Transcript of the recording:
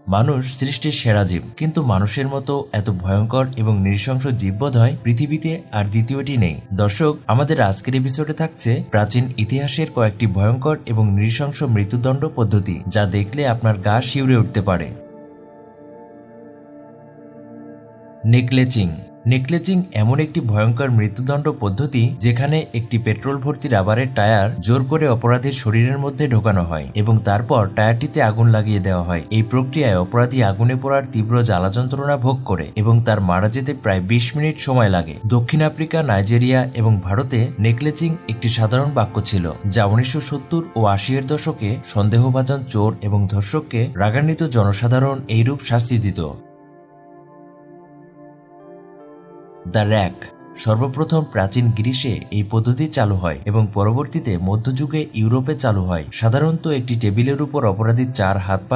মানুষ সৃষ্টির সেরা জীব, কিন্তু মানুষের মতো এত ভয়ঙ্কর এবং নৃশংস জীববোধহয় পৃথিবীতে আর দ্বিতীয়টি নেই। দর্শক, আমাদের আজকের এপিসোডে থাকছে প্রাচীন ইতিহাসের কয়েকটি ভয়ঙ্কর এবং নৃশংস মৃত্যুদণ্ড পদ্ধতি, যা দেখলে আপনার গা শিউরে উঠতে পারে। নেকলেচিং। নেকলেচিং এমন একটি ভয়ঙ্কর মৃত্যুদণ্ড পদ্ধতি যেখানে একটি পেট্রোল ভর্তি রাবারের টায়ার জোর করে অপরাধীর শরীরের মধ্যে ঢোকানো হয় এবং তারপর টায়ারটিতে আগুন লাগিয়ে দেওয়া হয়। এই প্রক্রিয়ায় অপরাধী আগুনে পোড়ার তীব্র জ্বালা যন্ত্রণা ভোগ করে এবং তার মারা যেতে প্রায় 20 মিনিট সময় লাগে। দক্ষিণ আফ্রিকা, নাইজেরিয়া এবং ভারতে নেকলেচিং একটি সাধারণ বাক্য ছিল, যা 1970 ও 80 এর দশকে সন্দেহভাজন চোর এবং ধর্ষককে রাগান্বিত জনসাধারণ এইরূপ শাস্তি দিত। The rack. সর্বপ্রথম প্রাচীন গ্রিসে এই পদ্ধতি চালু হয় এবং পরবর্তীতে মধ্যযুগে ইউরোপে চালু হয়। সাধারণত একটি টেবিলের উপর অপরাধীর 4 হাত পা